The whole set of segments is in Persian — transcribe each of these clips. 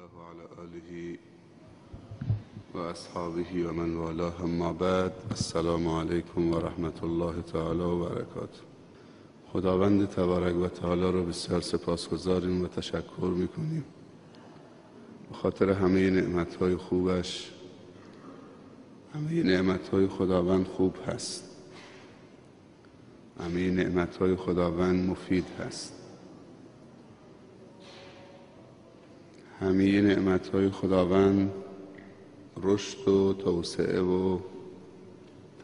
الله وعلى آله وأصحابه ومن والاه، اما بعد. السلام علیکم و رحمت الله تعالی و برکاته. خداوند تبارک و تعالی رو بسیار سپاسگزاریم و تشکر میکنیم به خاطر همه نعمتهای خوبش. همه نعمتهای خداوند خوب هست، همه نعمتهای خداوند مفید هست، همه نعمتهای خداوند رشد و توسعه و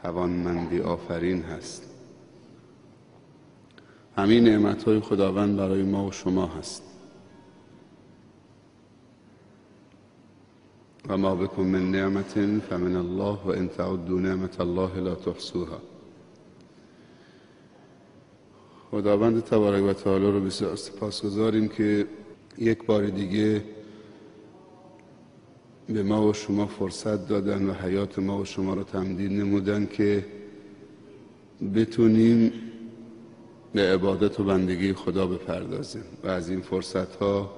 توانمندی آفرین هست. همه نعمتهای خداوند برای ما و شما هست. و ما بكم من نعمة فمن الله و ان تعدوا نعمة الله لا تحصوها. خداوند تبارک و تعالی رو بسیار سپاسگزاریم که یک بار دیگه به ما و شما فرصت دادن و حیات ما و شما رو تمدید نمودن که بتونیم به عبادت و بندگی خدا بپردازیم و از این فرصت ها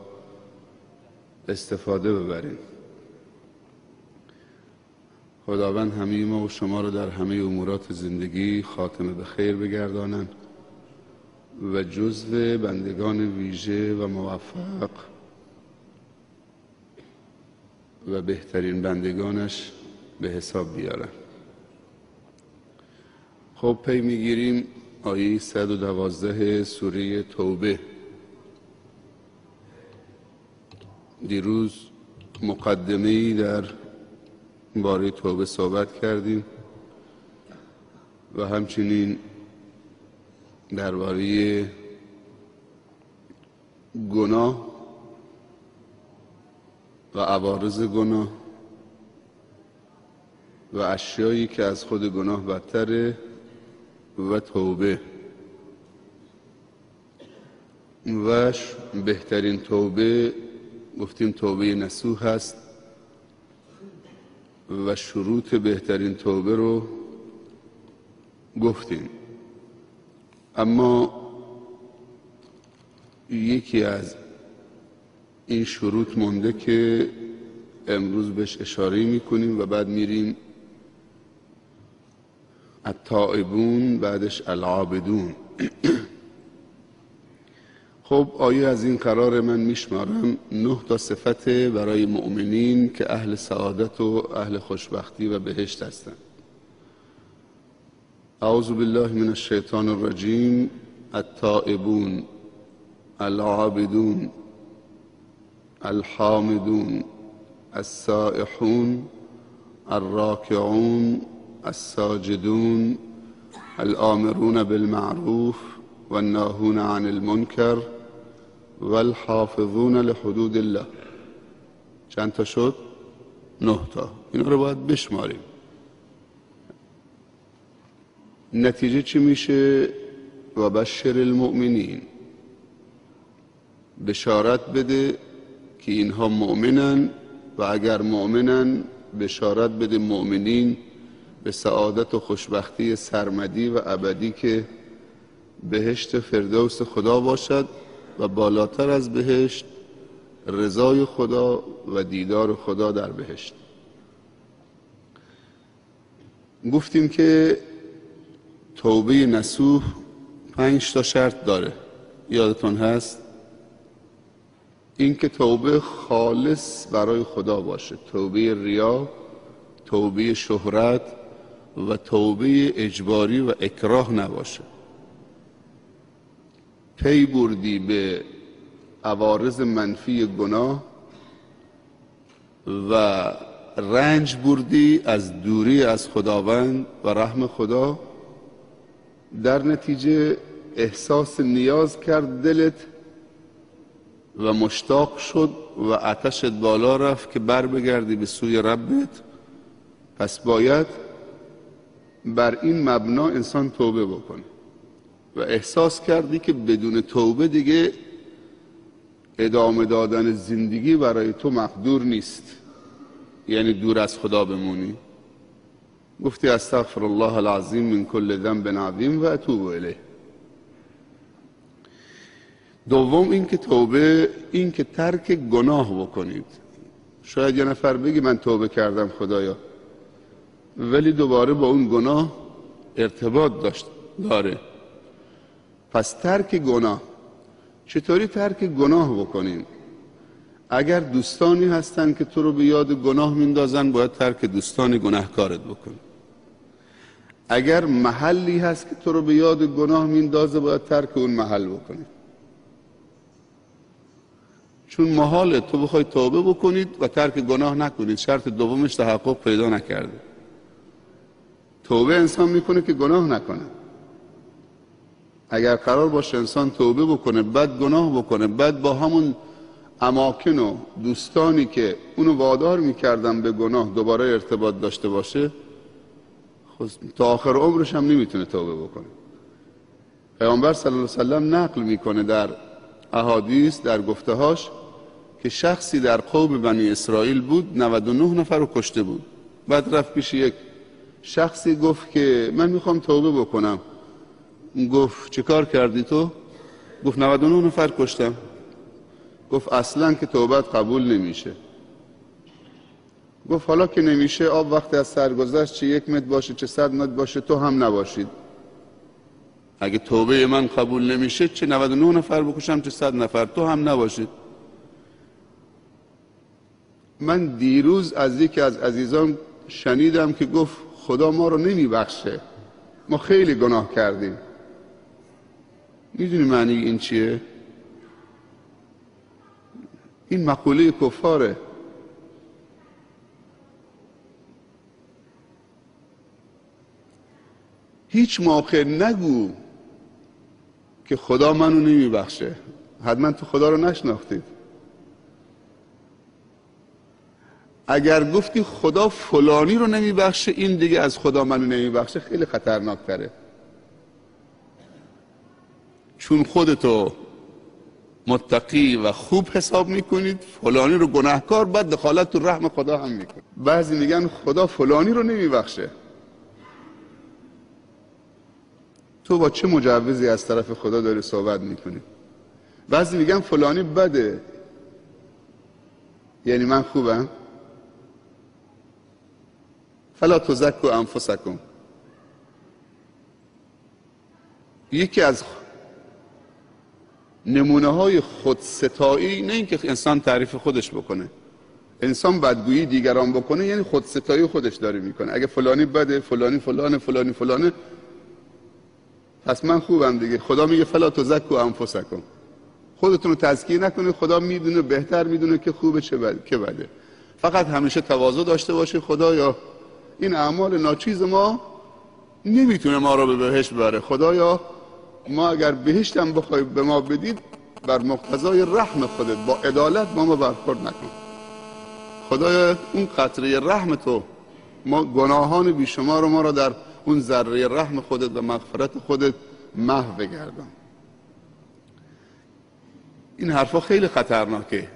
استفاده ببریم. خداوند همه ما و شما رو در همه امورات زندگی خاتمه به خیر بگردانن و جزو بندگان ویژه و موفق و بهترین بندگانش به حساب بیارن. خب پی میگیریم آیه 112 سوره توبه. دیروز مقدمه‌ای در باره توبه صحبت کردیم و همچنین درباره گناه و عوارض گناه و اشیایی که از خود گناه بدتره و توبه و بهترین توبه گفتیم توبه نصوح هست و شروط بهترین توبه رو گفتیم. اما یکی از این شروط مونده که امروز بهش اشاره میکنیم و بعد میریم التائبون، بعدش العابدون. خب آیه از این قرار من میشمارم 9 تا صفت برای مؤمنین که اهل سعادت و اهل خوشبختی و بهشت هستند. اعوذ بالله من الشیطان الرجیم. التائبون، العابدون، الحامدون، السائحون، الراكعون، الساجدون، الآمرون بالمعروف والناهون عن المنکر والحافظون لحدود الله. چند تا شد؟ 9 تا. اینا رو باید بشماریم. نتیجه چی میشه؟ و بشر المؤمنین، بشارت بده که اینها مؤمنن و اگر مؤمنن بشارت بده مؤمنین به سعادت و خوشبختی سرمدی و ابدی که بهشت فردوس خدا باشد و بالاتر از بهشت رضای خدا و دیدار خدا در بهشت. گفتیم که توبه نصوح 5 تا شرط داره. یادتون هست؟ این که توبه خالص برای خدا باشه، توبه ریا، توبه شهرت و توبه اجباری و اکراه نباشه. پی بردی به عوارض منفی گناه و رنج بردی از دوری از خداوند و رحم خدا، در نتیجه احساس نیاز کرد دلت و مشتاق شد و آتشت بالا رفت که بر بگردی به سوی ربت. پس باید بر این مبنا انسان توبه بکنه و احساس کردی که بدون توبه دیگه ادامه دادن زندگی برای تو مقدور نیست، یعنی دور از خدا بمونی. گفتی استغفر الله العظیم من کل ذنب عظیم و اتوب الیه. دوم این که توبه این که ترک گناه بکنید. شاید یه نفر بگی من توبه کردم خدایا، ولی دوباره با اون گناه ارتباط داره. پس ترک گناه، چطوری ترک گناه بکنیم؟ اگر دوستانی هستن که تو رو به یاد گناه میندازن، باید ترک دوستان گناهکارت بکنی. اگر محلی هست که تو رو به یاد گناه میندازه، باید ترک اون محل بکنی. چون محاله تو بخوای توبه بکنید و ترک گناه نکنید، شرط دومش تحقق پیدا نکرده. توبه انسان میکنه که گناه نکنه. اگر قرار باشه انسان توبه بکنه بعد گناه بکنه، بعد با همون اماکن و دوستانی که اونو وادار میکردن به گناه دوباره ارتباط داشته باشه، تا آخر عمرش هم نمیتونه توبه بکنه. پیامبر صلی الله علیه وسلم نقل میکنه در احادیث، در گفته‌هاش، که شخصی در قوم بنی اسرائیل بود، 99 نفر رو کشته بود. بعد رفت پیش یک شخصی گفت که من میخوام توبه بکنم. گفت چه کار کردی تو؟ گفت 99 نفر کشتم. گفت اصلا که توبت قبول نمیشه. گفت حالا که نمیشه، آب وقتی از سر گذشت، چه 1 متر باشه چه 100 متر باشه، تو هم نباشید. اگه توبه من قبول نمیشه، چه 99 نفر بکشم چه 100 نفر، تو هم نباشید. من دیروز از یکی از عزیزان شنیدم که گفت خدا ما رو نمیبخشه، ما خیلی گناه کردیم. میدونی معنی این چیه؟ این مقوله کفاره. هیچ موقع نگو که خدا منو نمیبخشه. حتما تو خدا رو نشناختید. اگر گفتی خدا فلانی رو نمیبخشه، این دیگه از خدا منو نمیبخشه خیلی خطرناکتره. چون خودتو متقی و خوب حساب میکنید، فلانی رو گناهکار، بعد دخالت تو رحم خدا هم میکنید. بعضی میگن خدا فلانی رو نمیبخشه. تو با چه مجوزی از طرف خدا داری صحبت میکنی؟ بعضی میگن فلانی بده، یعنی من خوبم. فلا تزکوا انفسکم. یکی از نمونه های خودستایی، نه اینکه انسان تعریف خودش بکنه، انسان بدگویی دیگران بکنه، یعنی خودستایی خودش داره میکنه. اگه فلانی بده، فلانی فلانه، فلانی فلانه، پس من خوبم دیگه. خدا میگه فلا تزکوا انفسکم. خودتون رو تزکیه نکنید، خدا میدونه، بهتر میدونه که خوبه چه بده. فقط همیشه تواضع داشته باشید. خدایا این اعمال ناچیز ما نمیتونه ما رو به بهشت ببره. خدایا ما اگر بهشت هم بخوای به ما بدید، بر مقتضای رحم خودت با عدالت ما برخورد نکن. خدایا اون قطره رحم تو، ما گناهان بیشمار ما را در اون ذره رحم خودت و مغفرت خودت محو بگردان. این حرفا خیلی خطرناکه.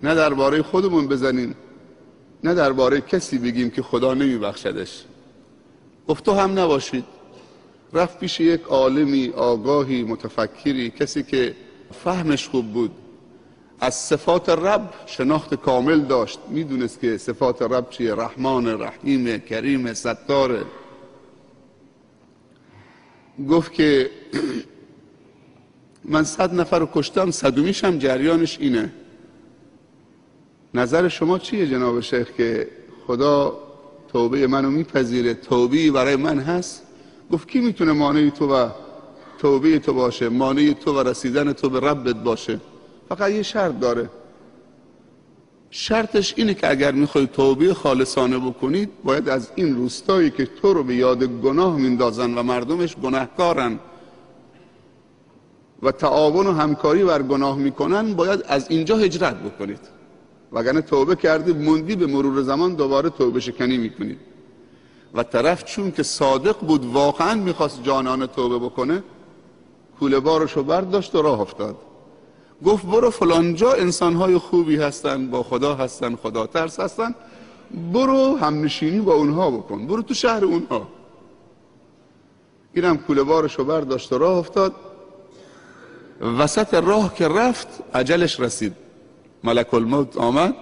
نه درباره خودمون بزنیم، نه درباره کسی بگیم که خدا نمیبخشدش. گفت تو هم نباشید. رفت پیش یک عالمی، آگاهی، متفکری، کسی که فهمش خوب بود، از صفات رب شناخت کامل داشت، میدونست که صفات رب چیه، رحمان، رحیم، کریم، ستاره. گفت که من 100 نفر رو کشتم، 100میش هم جریانش اینه. نظر شما چیه جناب شیخ که خدا توبه منو میپذیره، توبه‌ای برای من هست؟ گفت کی میتونه مانع تو و توبه تو باشه، مانع تو و رسیدن تو به ربت باشه؟ فقط یه شرط داره. شرطش اینه که اگر میخوای توبه خالصانه بکنید، باید از این روستایی که تو رو به یاد گناه میندازن و مردمش گناهکارن و تعاون و همکاری بر گناه میکنن، باید از اینجا هجرت بکنید. وگرنه توبه کردی موندی، به مرور زمان دوباره توبه شکنی میکنید. و طرف چون که صادق بود، واقعا میخواست جانانه توبه بکنه، کوله بارشو برداشت و راه افتاد. گفت برو فلانجا انسانهای خوبی هستن، با خدا هستن، خدا ترس هستن، برو همنشینی با اونها بکن، برو تو شهر اونها. اینم کوله بارشو برداشت و راه افتاد. وسط راه که رفت، اجلش رسید. ملک الموت آمد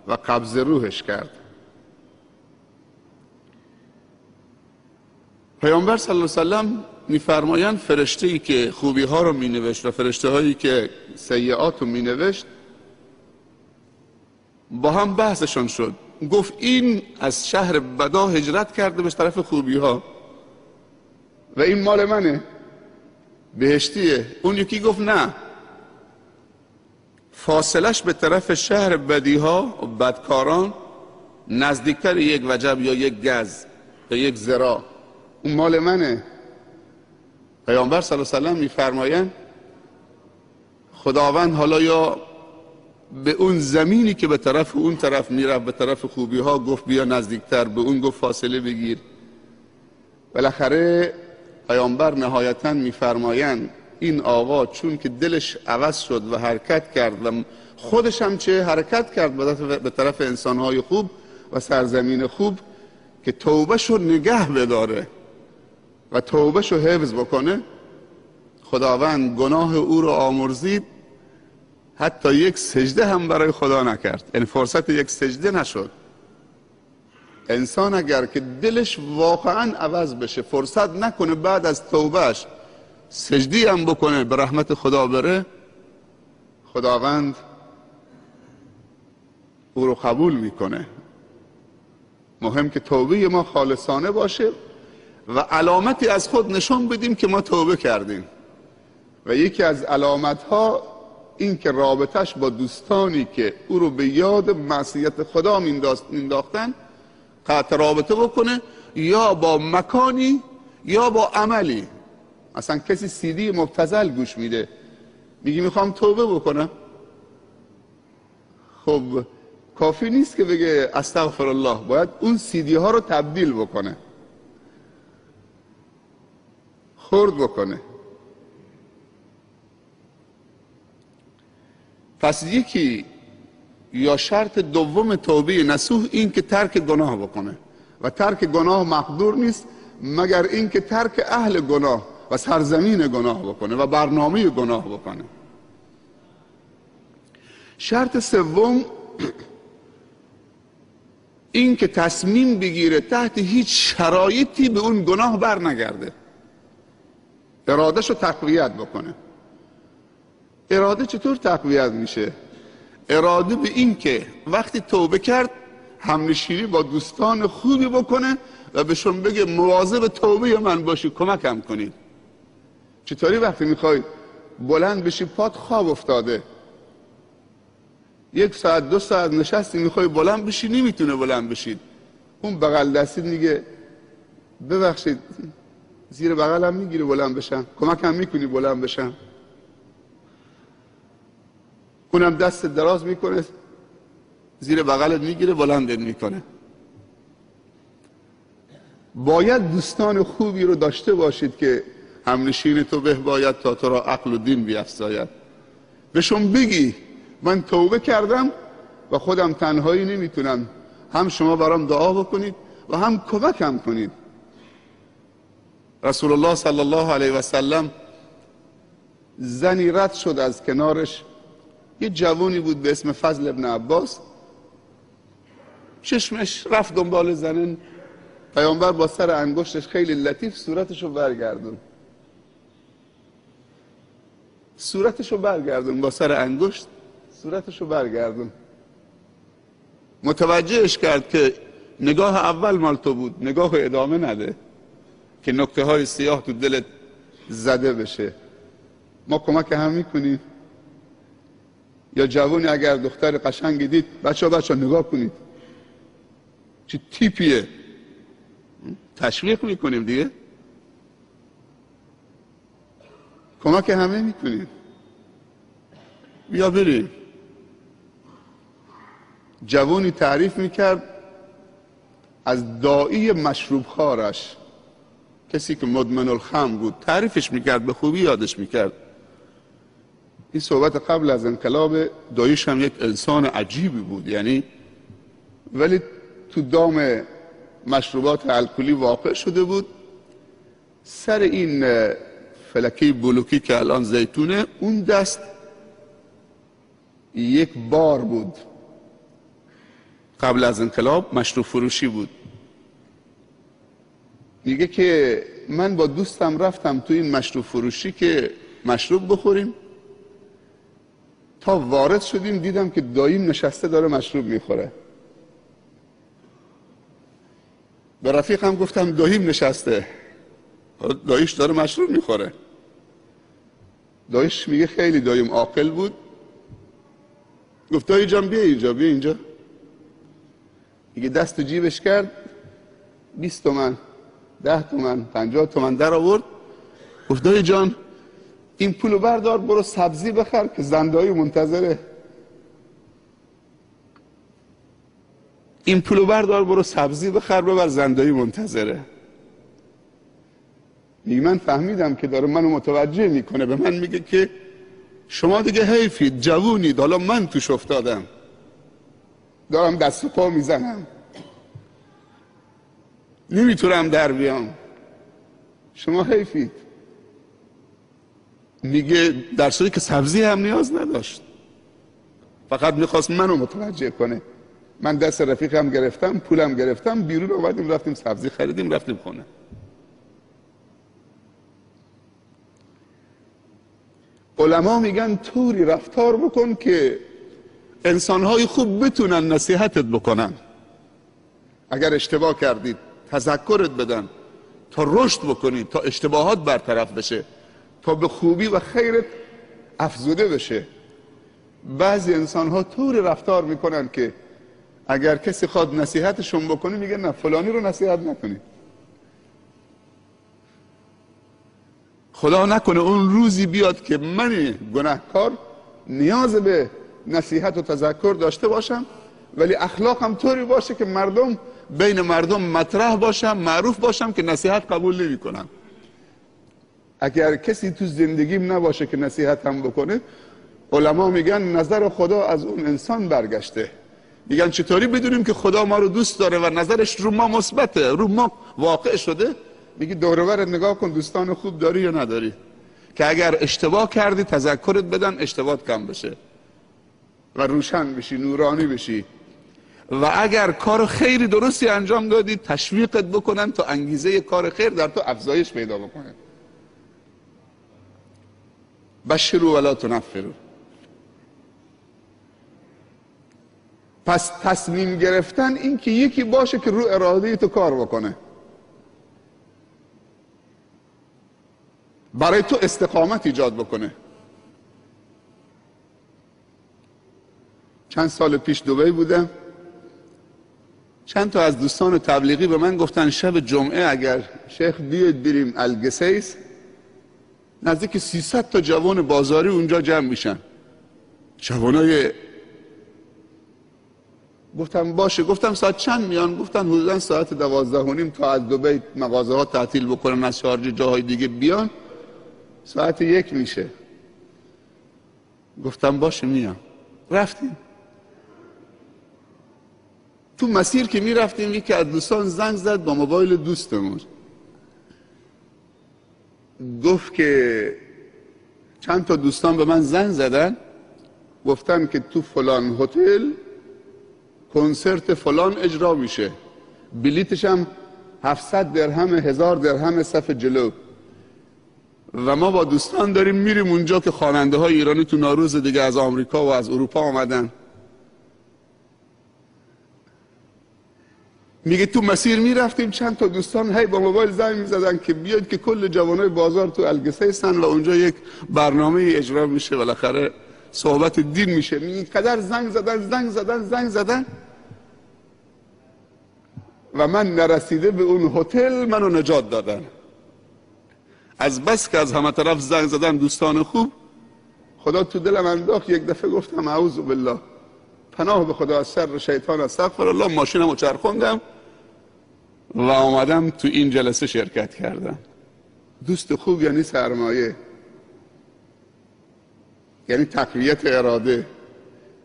و قبض روحش کرد. پیامبر صلی الله علیه و سلم میفرمایند فرشته‌ای که خوبی ها رو مینوشت و فرشته هایی که سیئات رو مینوشت با هم بحثشون شد. گفت این از شهر بدا هجرت کرده به طرف خوبی ها و این مال منه، بهشتیه. اون یکی گفت نه، فاصلش به طرف شهر بدی ها و بدکاران نزدیکتر یک وجب یا یک گز یا یک ذراع، اون مال منه. پیامبر صلی الله علیه و سلم میفرمایند خداوند حالا یا به اون زمینی که به طرف اون طرف میرفت به طرف خوبی ها گفت بیا نزدیکتر، به اون گفت فاصله بگیر. بالاخره پیامبر نهایتا میفرمایند این آقا چون که دلش عوض شد و حرکت کرد و خودش هم چه حرکت کرد به طرف انسانهای خوب و سرزمین خوب که توبهشو نگه بداره و توبهشو حفظ بکنه، خداوند گناه او رو آمرزید، حتی یک سجده هم برای خدا نکرد، این فرصت یک سجده نشد. انسان اگر که دلش واقعا عوض بشه، فرصت نکنه بعد از توبهش سجدی هم بکنه به رحمت خدا بره، خداوند او رو قبول میکنه. مهم که توبه ما خالصانه باشه و علامتی از خود نشون بدیم که ما توبه کردیم. و یکی از علامت ها این که رابطش با دوستانی که او رو به یاد معصیت خدا مینداختن قطع رابطه بکنه، یا با مکانی یا با عملی. مثلا کسی سیدی مبتذل گوش میده، میگی میخوام توبه بکنم، خب کافی نیست که بگه استغفر الله، باید اون سیدی ها رو تبدیل بکنه، خرد بکنه. پس یکی یا شرط دوم توبه نصوح این که ترک گناه بکنه و ترک گناه مقدور نیست مگر این که ترک اهل گناه و سرزمین گناه بکنه و برنامه گناه بکنه. شرط سوم این که تصمیم بگیره تحت هیچ شرایطی به اون گناه بر نگرده، ارادهشو تقویت بکنه. اراده چطور تقویت میشه؟ اراده به این که وقتی توبه کرد همنشینی با دوستان خوبی بکنه و بهشون بگه مواظب توبه من باشی، کمکم کنید. چطوری وقتی میخوای بلند بشی پات خواب افتاده، 1 ساعت 2 ساعت نشستی میخوای بلند بشی نمیتونه بلند بشید، اون بغل دستی میگه ببخشید زیر بغلم میگیری بلند بشم، کمکم میکنی بلند بشم، اونم دست دراز میکنه زیر بغلت میگیره بلندت میکنه. باید دوستان خوبی رو داشته باشید که همنشین تو به باید تا تو را عقل و دین بیفزاید. بهشون بگی من توبه کردم و خودم تنهایی نمیتونم، هم شما برام دعا بکنید و هم کمکم کنید. رسول الله صلی الله علیه و سلم زنی رد شد از کنارش، یه جوانی بود به اسم فضل ابن عباس، چشمش رفت دنبال زنن. پیامبر با سر انگشتش خیلی لطیف صورتشو برگردون، صورتشو برگردون، با سر انگشت صورتشو برگردون. متوجهش کرد که نگاه اول مال تو بود، نگاه ادامه نده که نکته های سیاه تو دلت زده بشه. ما کمک هم میکنیم. یا جوانی اگر دختر قشنگی دید، بچه نگاه کنید چه تیپیه، تشویق میکنیم دیگه، کمک همه میکنیم. بیا بریم. جوانی تعریف میکرد از داعی مشروب خارش، کسی که مدمن الخمر بود، تعریفش میکرد، به خوبی یادش میکرد. این صحبت قبل از انقلاب. دایش هم یک انسان عجیبی بود، یعنی ولی تو دام مشروبات الکلی واقع شده بود. سر این فلکی بلوکی که الان زیتونه، اون دست یک بار بود قبل از انقلاب مشروب فروشی بود. میگه که من با دوستم رفتم تو این مشروب فروشی که مشروب بخوریم، تا وارد شدیم دیدم که داییم نشسته داره مشروب میخوره. به رفیقم گفتم داییم نشسته، داییش داره مشروب میخوره. داییش میگه خیلی داییم عاقل بود، گفت دایی جان بیا اینجا، بیا اینجا. میگه دست تو جیبش کرد، 20 تومن، 10 تومن، 50 تومن در آورد، گفت دایی جان این پولو بردار برو سبزی بخر که زندایی منتظره. این پولو بردار برو سبزی بخر ببر زندایی منتظره. میگه من فهمیدم که داره منو متوجه میکنه، به من میگه که شما دیگه حیفید، جوونید، حالا من توش افتادم، دارم دست و پا میزنم، نمیتونم در بیام، شما حیفید. میگه در صورتی که سبزی هم نیاز نداشت، فقط میخواست منو متوجه کنه. من دست رفیقم گرفتم، پولم گرفتم، بیرون اومدیم رفتیم سبزی خریدیم رفتیم خونه. علما میگن طوری رفتار بکن که انسانهای خوب بتونن نصیحتت بکنن. اگر اشتباه کردید تذکرت بدن تا رشد بکنید، تا اشتباهات برطرف بشه، تا به خوبی و خیرت افزوده بشه. بعضی انسانها طوری رفتار میکنن که اگر کسی خواد نصیحتشون بکنه میگه نه فلانی رو نصیحت نکنید. خدا نکنه اون روزی بیاد که من گناهکار نیاز به نصیحت و تذکر داشته باشم، ولی اخلاقم طوری باشه که مردم بین مردم مطرح باشم، معروف باشم که نصیحت قبول نمی کنم. اگر کسی تو زندگیم نباشه که نصیحتم بکنه، علما میگن نظر خدا از اون انسان برگشته. میگن چطوری بدونیم که خدا ما رو دوست داره و نظرش رو ما مثبته، رو ما واقع شده؟ میگی دور و برت نگاه کن، دوستان خوب داری یا نداری که اگر اشتباه کردی تذکرت بدن، اشتباهت کم بشه و روشن بشی، نورانی بشی. و اگر کار خیری درستی انجام دادی تشویقت بکنن تا انگیزه کار خیر در تو افزایش پیدا بکنه. بشروا ولا تنفروا. پس تصمیم گرفتن این که یکی باشه که رو اراده تو کار بکنه، برای تو استقامت ایجاد بکنه. چند سال پیش دبی بودم، چند تا از دوستان تبلیغی به من گفتن شب جمعه اگر شیخ بیاید بریم الگسیس، نزدیک 300 تا جوان بازاری اونجا جمع میشن، جوانای. گفتم باشه. گفتم ساعت چند میان؟ گفتن حدودا ساعت 12:30 تا از دبی مغازه ها تعطیل بکنن، از شارجه جاهای دیگه بیان، ساعت 1 میشه. گفتم باشه میام. رفتیم. تو مسیر که میرفتیم یکی از دوستان زنگ زد با موبایل دوستمون، گفت که چند تا دوستان به من زنگ زدن گفتن که تو فلان هتل کنسرت فلان اجرا میشه، بلیتش هم 700 درهم 1000 درهم صف جلو، و ما با دوستان داریم میریم اونجا که خواننده های ایرانی تو نوروز دیگه از آمریکا و از اروپا آمدن. میگه تو مسیر میرفتیم چند تا دوستان هی با موبایل زنگ میزدن که بیاید که کل جوانای بازار تو الگسیسن و اونجا یک برنامه اجرا میشه، بالاخره صحبت دین میشه. اینقدر زنگ زدن و من نرسیده به اون هتل منو نجات دادن. از بس که از همه طرف زنگ زدن دوستان خوب، خدا تو دلم انداخت. یک دفعه گفتم اعوذ بالله، پناه به خدا از شر شیطان، استغفر الله. ماشینمو چرخوندم و آمدم تو این جلسه شرکت کردم. دوست خوب یعنی سرمایه، یعنی تقویت اراده،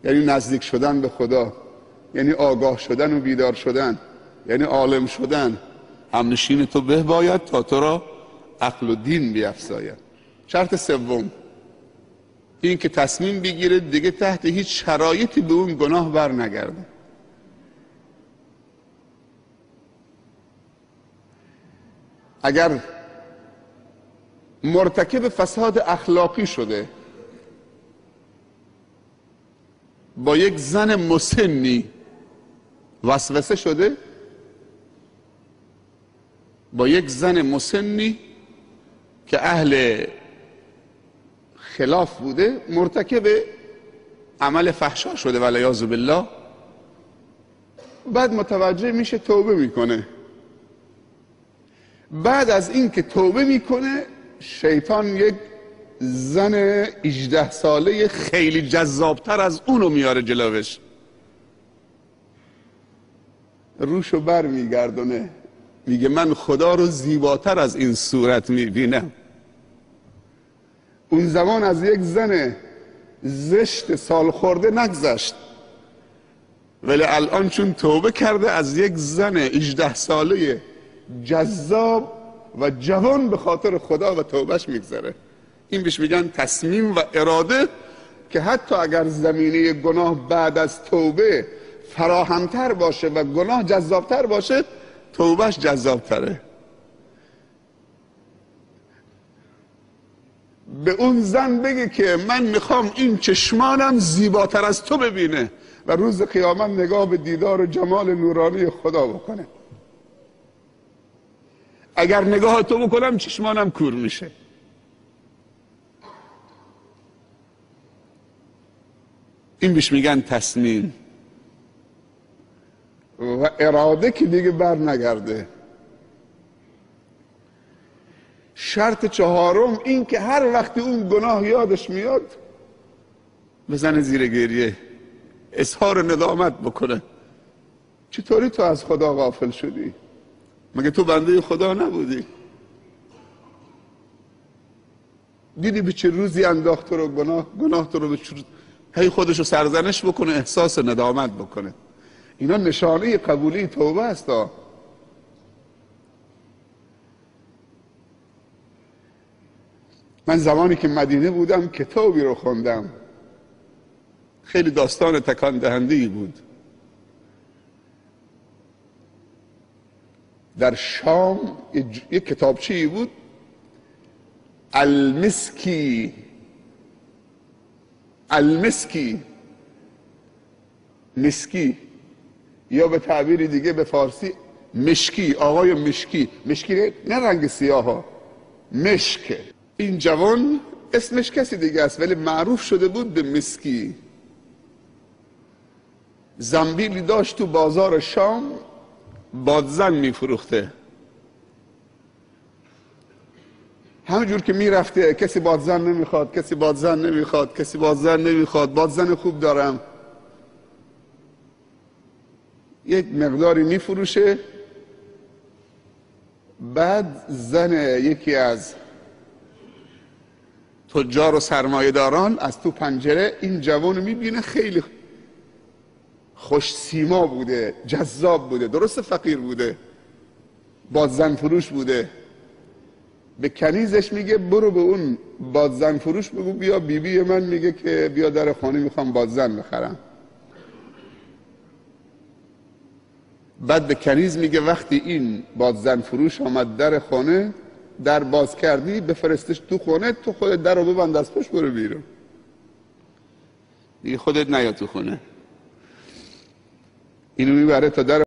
یعنی نزدیک شدن به خدا، یعنی آگاه شدن و بیدار شدن، یعنی عالم شدن. همنشین تو به باید تا تو را عقل و دین بیفزاید. شرط سوم این که تصمیم بگیره دیگه تحت هیچ شرایطی به اون گناه بر نگرده. اگر مرتکب فساد اخلاقی شده، با یک زن مسنی وسوسه شده، با یک زن مسنی که اهل خلاف بوده مرتکب عمل فحشا شده والعیاذ بالله، بعد متوجه میشه توبه میکنه. بعد از این که توبه میکنه، شیطان یک زن 18 ساله خیلی جذابتر از اونو میاره جلوش، روشو بر میگردونه، میگه من خدا رو زیباتر از این صورت میبینم. اون زمان از یک زن زشت سال خورده نگذشت، ولی الان چون توبه کرده از یک زن 18 ساله جذاب و جوان به خاطر خدا و توبهش میگذره. این بهش میگن تصمیم و اراده، که حتی اگر زمینه گناه بعد از توبه فراهمتر باشه و گناه جذابتر باشه، توبهش جذابتره. به اون زن بگه که من میخوام این چشمانم زیباتر از تو ببینه و روز قیامت نگاه به دیدار و جمال نورانی خدا بکنه. اگر نگاه تو بکنم چشمانم کور میشه. این بهش میگن تصمیم و اراده که دیگه بر نگرده. شرط چهارم این که هر وقتی اون گناه یادش میاد بزنه زیر گریه، اظهار ندامت بکنه. چطوری تو از خدا غافل شدی؟ مگه تو بنده خدا نبودی؟ دیدی به چه روزی انداخت تو رو گناه تو رو به چه روز، هی خودشو سرزنش بکنه، احساس ندامت بکنه. اینا نشانه قبولی توبه است. من زمانی که مدینه بودم کتابی رو خوندم، خیلی داستان تکان دهنده‌ای بود. در شام یک کتابچه‌ای بود، المسکی مسکی، یا به تعبیر دیگه به فارسی مشکی، آقای مشکی نه رنگ سیاه ها، مشک. این جوان اسمش کسی دیگه است ولی معروف شده بود به مسکی. زنبیلی داشت تو بازار شام، بادزن میفروخته. همونجور که میرفته کسی بادزن نمیخواد، کسی بادزن نمیخواد، کسی بادزن نمیخواد، بادزن خوب دارم. یک مقداری میفروشه، بعد زن یکی از تجار و سرمایه داران از تو پنجره این جوانو میبینه، خیلی خوش سیما بوده، جذاب بوده، درست فقیر بوده، بادزن فروش بوده. به کنیزش میگه برو به اون بادزن فروش بگو بیا بیبی من میگه که بیا در خانه میخوام بادزن بخرم. بعد به کنیز میگه وقتی این بادزن فروش آمد در خانه، در باز کردی بفرستش تو خونه، تو خودت در رو ببند از پشت برو بیرون، دیگه خودت نیا تو خونه. اینو میبره تا در